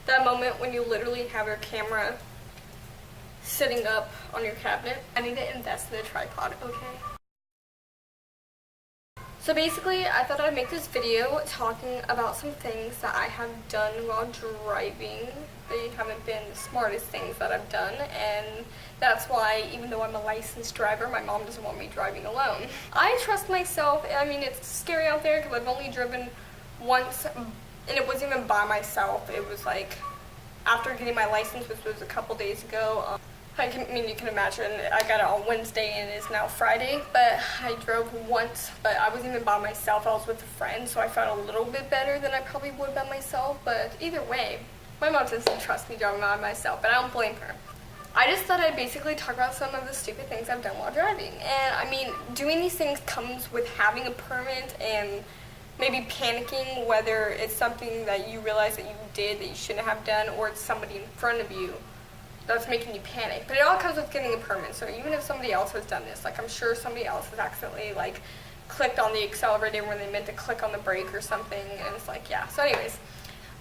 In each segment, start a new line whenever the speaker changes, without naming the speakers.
That moment when you literally have your camera sitting up on your cabinet. I need to invest in a tripod, okay? So basically, I thought I'd make this video talking about some things that I have done while driving. They haven't been the smartest things that I've done, and that's why, even though I'm a licensed driver, my mom doesn't want me driving alone. I trust myself. I mean, it's scary out there because I've only driven once, and it wasn't even by myself. It was like after getting my license, which was a couple days ago. I mean, you can imagine, I got it on Wednesday and it is now Friday, but I drove once, but I wasn't even by myself. I was with a friend, so I felt a little bit better than I probably would by myself, but either way, my mom doesn't trust me driving by myself, but I don't blame her. I just thought I'd basically talk about some of the stupid things I've done while driving, and I mean, doing these things comes with having a permit and maybe panicking, whether it's something that you realize that you did that you shouldn't have done, or it's somebody in front of you that's making you panic. But it all comes with getting a permit. So even if somebody else has done this, like I'm sure somebody else has accidentally like clicked on the accelerator when they meant to click on the brake or something, and it's like, yeah. So anyways,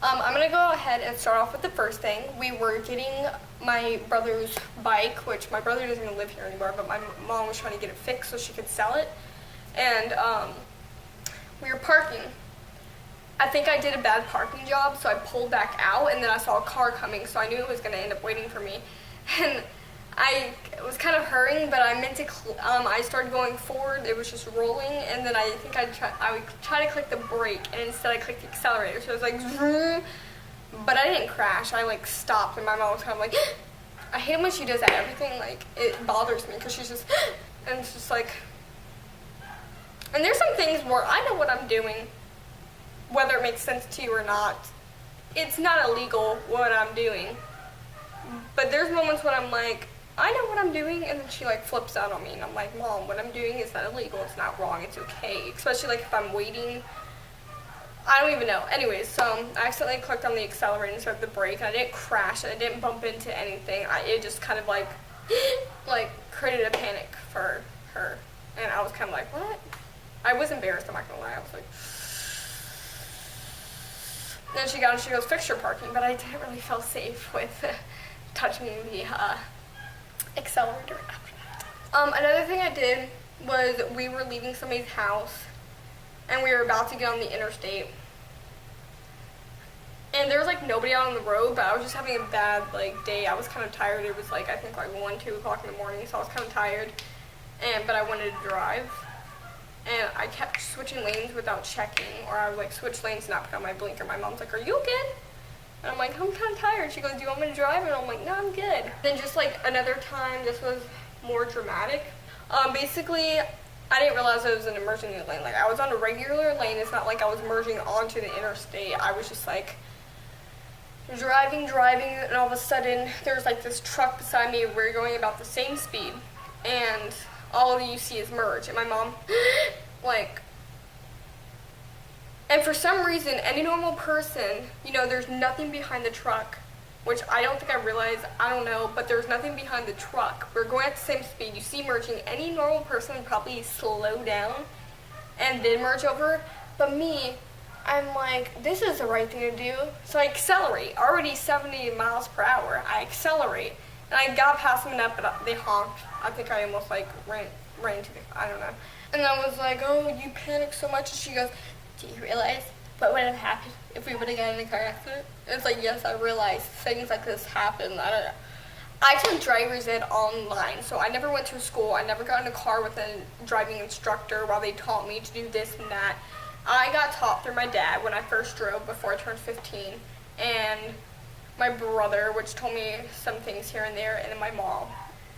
I'm gonna go ahead and start off with the first thing. We were getting my brother's bike, which my brother doesn't even live here anymore, but my mom was trying to get it fixed so she could sell it. And we were parking. I think I did a bad parking job, so I pulled back out, and then I saw a car coming, so I knew it was going to end up waiting for me. And I was kind of hurrying, but I meant to, I started going forward, it was just rolling, and then I think I would try to click the brake, and instead I clicked the accelerator, so it was like, vroom, but I didn't crash. I like stopped, and my mom was kind of like, I hate when she does that. Everything, like, it bothers me, because she's just, and it's just like, and there's some things where I know what I'm doing, whether it makes sense to you or not. It's not illegal what I'm doing. But there's moments when I'm like, I know what I'm doing, and then she like flips out on me, and I'm like, Mom, what I'm doing is not illegal, it's not wrong, it's okay. Especially like if I'm waiting. I don't even know. Anyways, so I accidentally clicked on the accelerator instead of the brake, and I didn't crash, and I didn't bump into anything. It just kind of like, created a panic for her. And I was kind of like, what? I was embarrassed, I'm not gonna lie. I was like, then she got and she goes, fix your parking, but I didn't really feel safe with touching the accelerator after that. Another thing I did was we were leaving somebody's house, and we were about to get on the interstate, and there was like nobody out on the road, but I was just having a bad like day. I was kind of tired. It was like, I think like 1, 2 o'clock in the morning, so I was kind of tired, but I wanted to drive. And I kept switching lanes without checking, or I would like switch lanes and not put on my blinker. My mom's like, are you okay? And I'm like, I'm kind of tired. She goes, do you want me to drive? And I'm like, no, I'm good. Then just like another time, this was more dramatic. Basically, I didn't realize it was an emergency lane. Like I was on a regular lane. It's not like I was merging onto the interstate. I was just like driving, and all of a sudden there's like this truck beside me. We're going about the same speed, and all you see is merge, and my mom, like, and for some reason, any normal person, you know, there's nothing behind the truck, which I don't think I realized, I don't know, but there's nothing behind the truck. We're going at the same speed. You see merging. Any normal person would probably slow down and then merge over, but me, I'm like, this is the right thing to do, so I accelerate. Already 70 miles per hour, I accelerate. And I got past them enough, but they honked. I think I almost like ran into the, I don't know. And I was like, oh, you panicked so much. And she goes, do you realize what would have happened if we would have gotten in a car accident? And it's like, yes, I realize things like this happen. I don't know. I took driver's ed online, so I never went to school. I never got in a car with a driving instructor while they taught me to do this and that. I got taught through my dad when I first drove before I turned 15. And my brother, which told me some things here and there, and then my mom.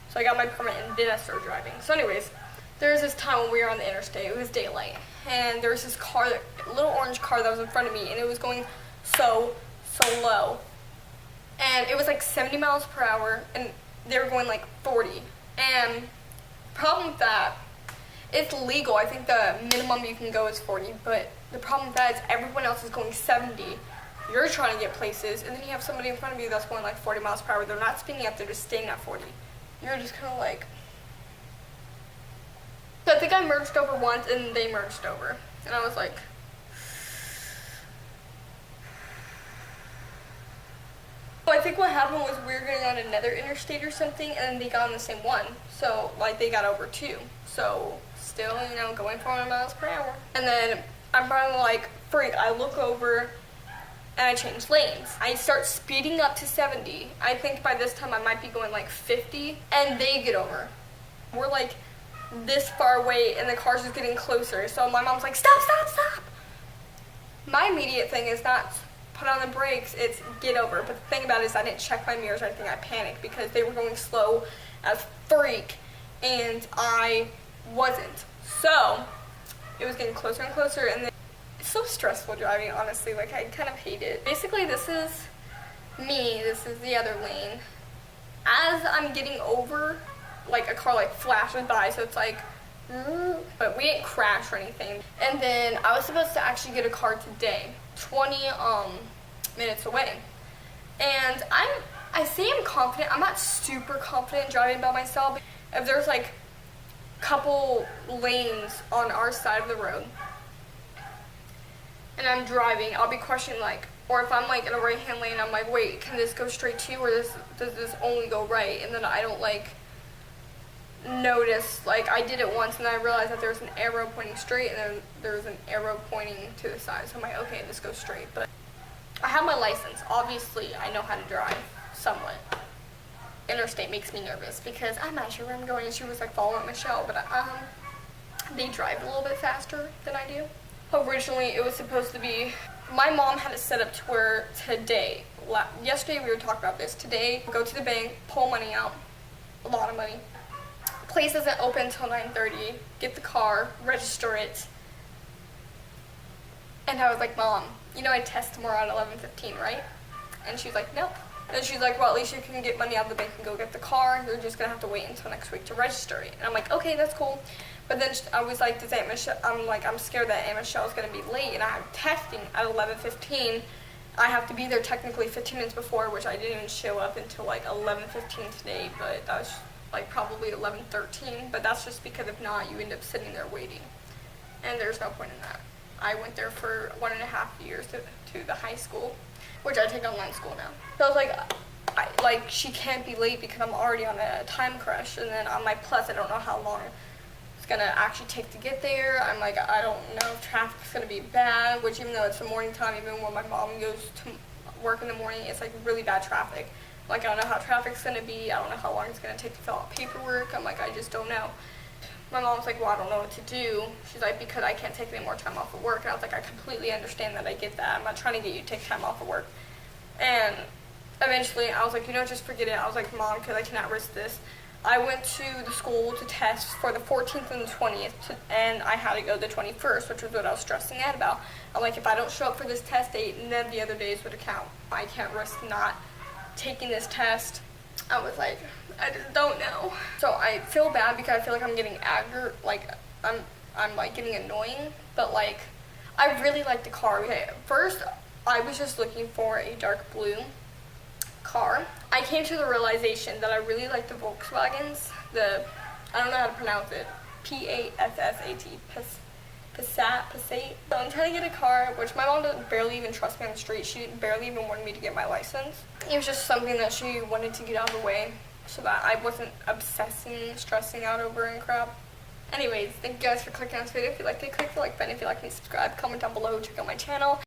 So I got my permit, and then I started driving. So anyways, there was this time when we were on the interstate. It was daylight, and there was this car, little orange car that was in front of me, and it was going so low. And it was like 70 miles per hour, and they were going like 40. And the problem with that, it's legal. I think the minimum you can go is 40, but the problem with that is everyone else is going 70. You're trying to get places, and then you have somebody in front of you that's going like 40 miles per hour. They're not speeding up, they're just staying at 40. You're just kind of like... So I think I merged over once, and they merged over. And I was like... So I think what happened was we were going on another interstate or something, and then they got on the same one. So, like, they got over 2. So, still, you know, going 400 miles per hour. And then I'm finally like, freak, I look over and I change lanes. I start speeding up to 70. I think by this time I might be going like 50, and they get over. We're like this far away, and the car's just getting closer. So my mom's like, stop, stop, stop. My immediate thing is not put on the brakes, it's get over. But the thing about it is I didn't check my mirrors or anything. I panicked because they were going slow as freak, and I wasn't. So it was getting closer and closer, and then it's so stressful driving, honestly. Like, I kind of hate it. Basically, this is me, this is the other lane. As I'm getting over, like, a car like flashes by, so it's like, but we didn't crash or anything. And then I was supposed to actually get a car today, 20 minutes away. And I say I'm confident. I'm not super confident driving by myself. If there's like a couple lanes on our side of the road and I'm driving, I'll be questioning, like, or if I'm like in a right hand lane, I'm like, wait, can this go straight too, or does this only go right? And then I don't like notice, like, I did it once and I realized that there was an arrow pointing straight and then there was an arrow pointing to the side. So I'm like, okay, this goes straight. But I have my license. Obviously, I know how to drive somewhat. Interstate makes me nervous because I'm not sure where I'm going. And she was like following Michelle, but they drive a little bit faster than I do. Originally, it was supposed to be, my mom had it set up to where today, yesterday we were talking about this. Today, go to the bank, pull money out, a lot of money. Place doesn't open until 9:30. Get the car, register it. And I was like, Mom, you know I test tomorrow at 11:15, right? And she's like, nope. Then she's like, well, at least you can get money out of the bank and go get the car. You're just gonna have to wait until next week to register it. And I'm like, okay, that's cool. But then I was like, does Aunt Michelle, I'm scared that Aunt Michelle's gonna be late, and I have testing at 11:15. I have to be there technically 15 minutes before, which I didn't even show up until like 11:15 today, but that was like probably 11:13. But that's just because if not, you end up sitting there waiting, and there's no point in that. I went there for 1.5 years to the high school, which I take online school now. So I was like, she can't be late because I'm already on a time crush, and then on my plus, I don't know how long it's gonna actually take to get there. I'm like, I don't know if traffic's gonna be bad, which even though it's the morning time, even when my mom goes to work in the morning, it's like really bad traffic. Like, I don't know how traffic's gonna be. I don't know how long it's gonna take to fill out paperwork. I'm like, I just don't know. My mom's like, well, I don't know what to do. She's like, because I can't take any more time off of work. And I was like, I completely understand that. I get that. I'm not trying to get you to take time off of work. And eventually, I was like, you know, just forget it. I was like, Mom, because I cannot risk this. I went to the school to test for the 14th and the 20th, and I had to go the 21st, which was what I was stressing out about. I'm like, if I don't show up for this test date, none of the other days would count. I can't risk not taking this test. I was like, I just don't know. So I feel bad because I feel like I'm getting like I'm like getting annoying, but like I really like the car. Okay, first I was just looking for a dark blue car. I came to the realization that I really like the Volkswagens. I don't know how to pronounce it. P-A-S-S-A-T. Passat. So I'm trying to get a car, which my mom barely even trusts me on the street. She barely even wanted me to get my license. It was just something that she wanted to get out of the way so that I wasn't obsessing, stressing out over and crap. Anyways, thank you guys for clicking on this video. If you liked it, click the like button. If you like me, subscribe, comment down below, check out my channel.